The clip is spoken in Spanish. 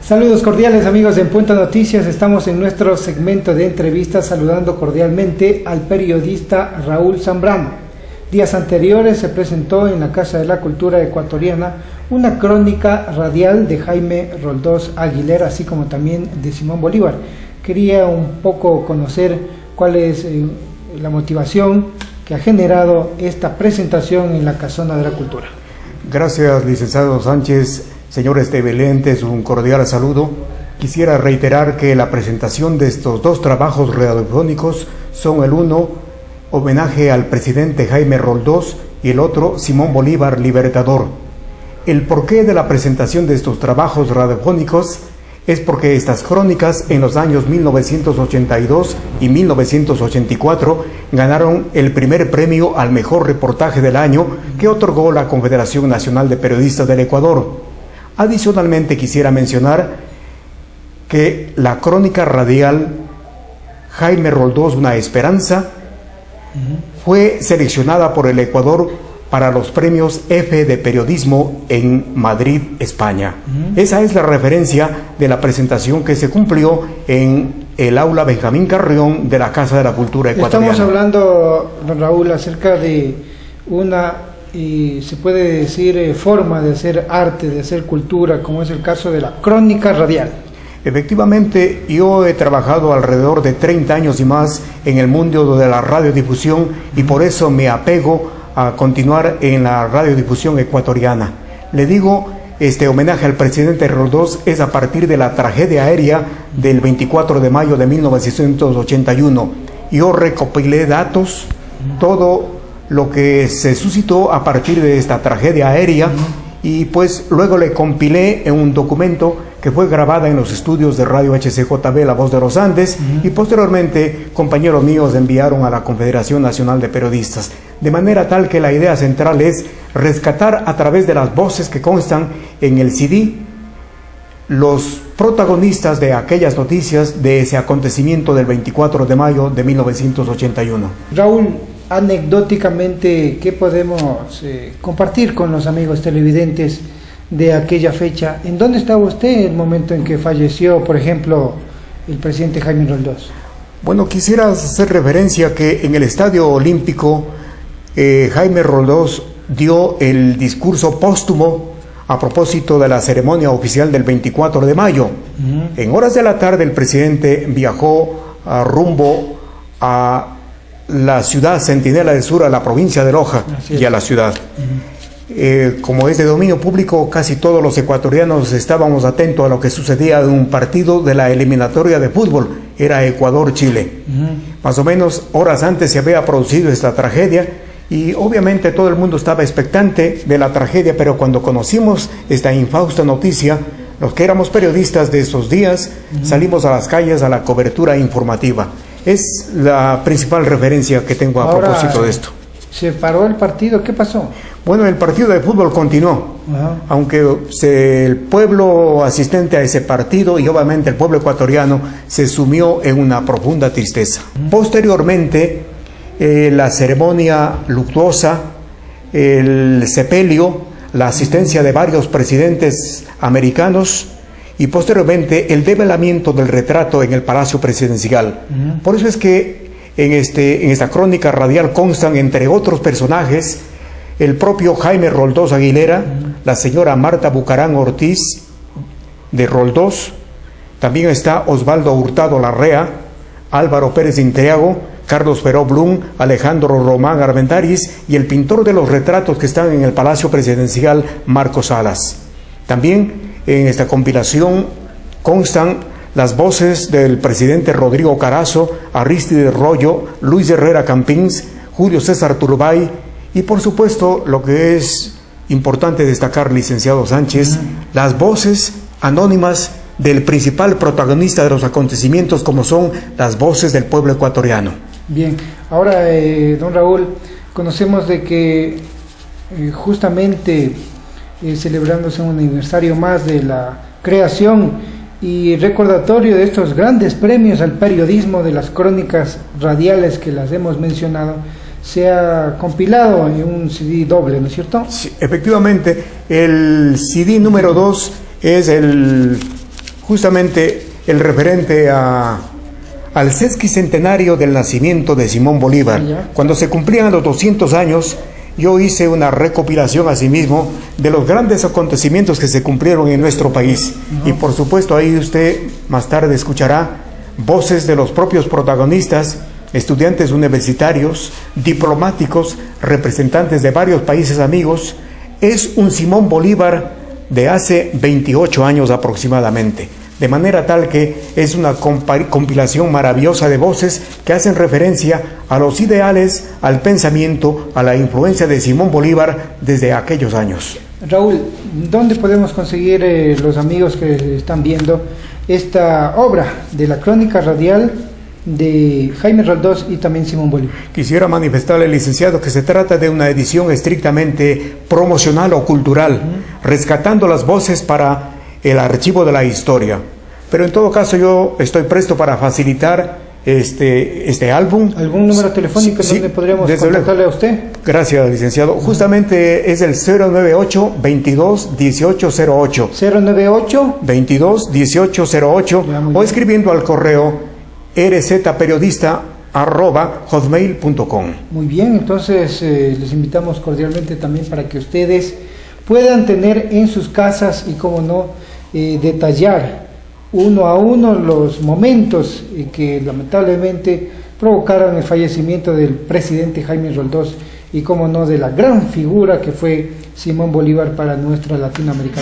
Saludos cordiales amigos en Punto Noticias, estamos en nuestro segmento de entrevistas saludando cordialmente al periodista Raúl Zambrano. Días anteriores se presentó en la Casa de la Cultura Ecuatoriana una crónica radial de Jaime Roldós Aguilera, así como también de Simón Bolívar. Quería un poco conocer cuál es la motivación que ha generado esta presentación en la Casona de la Cultura. Gracias, licenciado Sánchez. Señores televidentes, un cordial saludo. Quisiera reiterar que la presentación de estos dos trabajos radiofónicos son el uno, homenaje al presidente Jaime Roldós, y el otro, Simón Bolívar, Libertador. El porqué de la presentación de estos trabajos radiofónicos es porque estas crónicas en los años 1982 y 1984 ganaron el primer premio al mejor reportaje del año que otorgó la Confederación Nacional de Periodistas del Ecuador. Adicionalmente quisiera mencionar que la crónica radial Jaime Roldós, una esperanza, fue seleccionada por el Ecuador para los premios F de periodismo en Madrid, España. Esa es la referencia de la presentación que se cumplió en el aula Benjamín Carrión de la Casa de la Cultura Ecuatoriana. Estamos hablando, don Raúl, acerca de una, y se puede decir, forma de hacer arte, de hacer cultura, como es el caso de la crónica radial. Efectivamente, yo he trabajado alrededor de 30 años y más en el mundo de la radiodifusión y por eso me apego a continuar en la radiodifusión ecuatoriana. Le digo, este homenaje al presidente Roldós es a partir de la tragedia aérea del 24 de mayo de 1981. Yo recopilé datos, todo lo que se suscitó a partir de esta tragedia aérea y pues luego le compilé en un documento que fue grabada en los estudios de Radio HCJB, La Voz de los Andes, y posteriormente compañeros míos enviaron a la Confederación Nacional de Periodistas, de manera tal que la idea central es rescatar a través de las voces que constan en el CD los protagonistas de aquellas noticias de ese acontecimiento del 24 de mayo de 1981. Raúl, anecdóticamente, ¿qué podemos compartir con los amigos televidentes de aquella fecha? ¿En dónde estaba usted en el momento en que falleció, por ejemplo, el presidente Jaime Roldós? Bueno, quisiera hacer referencia que en el Estadio Olímpico Jaime Roldós dio el discurso póstumo a propósito de la ceremonia oficial del 24 de mayo. En horas de la tarde el presidente viajó rumbo a la ciudad Centinela del Sur, a la provincia de Loja y a la ciudad. Como es de dominio público, casi todos los ecuatorianos estábamos atentos a lo que sucedía en un partido de la eliminatoria de fútbol, era Ecuador-Chile. Más o menos horas antes se había producido esta tragedia y obviamente todo el mundo estaba expectante de la tragedia, pero cuando conocimos esta infausta noticia, los que éramos periodistas de esos días salimos a las calles a la cobertura informativa. Es la principal referencia que tengo a propósito de esto. ¿Se paró el partido? ¿Qué pasó? Bueno, el partido de fútbol continuó, aunque el pueblo asistente a ese partido y obviamente el pueblo ecuatoriano se sumió en una profunda tristeza. Posteriormente, la ceremonia luctuosa, el sepelio, la asistencia de varios presidentes americanos y posteriormente el develamiento del retrato en el Palacio Presidencial. Por eso es que en esta crónica radial constan, entre otros personajes, el propio Jaime Roldós Aguilera, la señora Marta Bucarán Ortiz de Roldós, también está Osvaldo Hurtado Larrea, Álvaro Pérez Intriago, Carlos Feró Blum, Alejandro Román Armendariz y el pintor de los retratos que están en el Palacio Presidencial, Marcos Salas. También en esta compilación constan las voces del presidente Rodrigo Carazo, Arístides Rollo, Luis Herrera Campins, Julio César Turbay y por supuesto lo que es importante destacar, licenciado Sánchez, las voces anónimas del principal protagonista de los acontecimientos, como son las voces del pueblo ecuatoriano. Bien, ahora don Raúl, conocemos de que justamente celebrándose un aniversario más de la creación y recordatorio de estos grandes premios al periodismo de las crónicas radiales que las hemos mencionado, se ha compilado en un CD doble, ¿no es cierto? Sí, efectivamente, el CD número 2 es el justamente el referente al sesquicentenario del nacimiento de Simón Bolívar. Cuando se cumplían los 200 años, yo hice una recopilación asimismo de los grandes acontecimientos que se cumplieron en nuestro país. Y por supuesto ahí usted más tarde escuchará voces de los propios protagonistas, estudiantes universitarios, diplomáticos, representantes de varios países amigos. Es un Simón Bolívar de hace 28 años aproximadamente, de manera tal que es una compilación maravillosa de voces que hacen referencia a los ideales, al pensamiento, a la influencia de Simón Bolívar desde aquellos años. Raúl, ¿dónde podemos conseguir los amigos que están viendo esta obra de la crónica radial de Jaime Roldós y también Simón Bolívar? Quisiera manifestarle, licenciado, que se trata de una edición estrictamente promocional o cultural, rescatando las voces para el archivo de la historia. Pero en todo caso yo estoy presto para facilitar este álbum. ¿Algún número telefónico donde podríamos contactarle a usted? Gracias, licenciado. Justamente es el 098-22-1808. 098-22-1808. O escribiendo al correo rzperiodista@hotmail.com. Muy bien, entonces les invitamos cordialmente también para que ustedes puedan tener en sus casas y, como no, detallar uno a uno los momentos que lamentablemente provocaron el fallecimiento del presidente Jaime Roldós y, como no, de la gran figura que fue Simón Bolívar para nuestra Latinoamérica.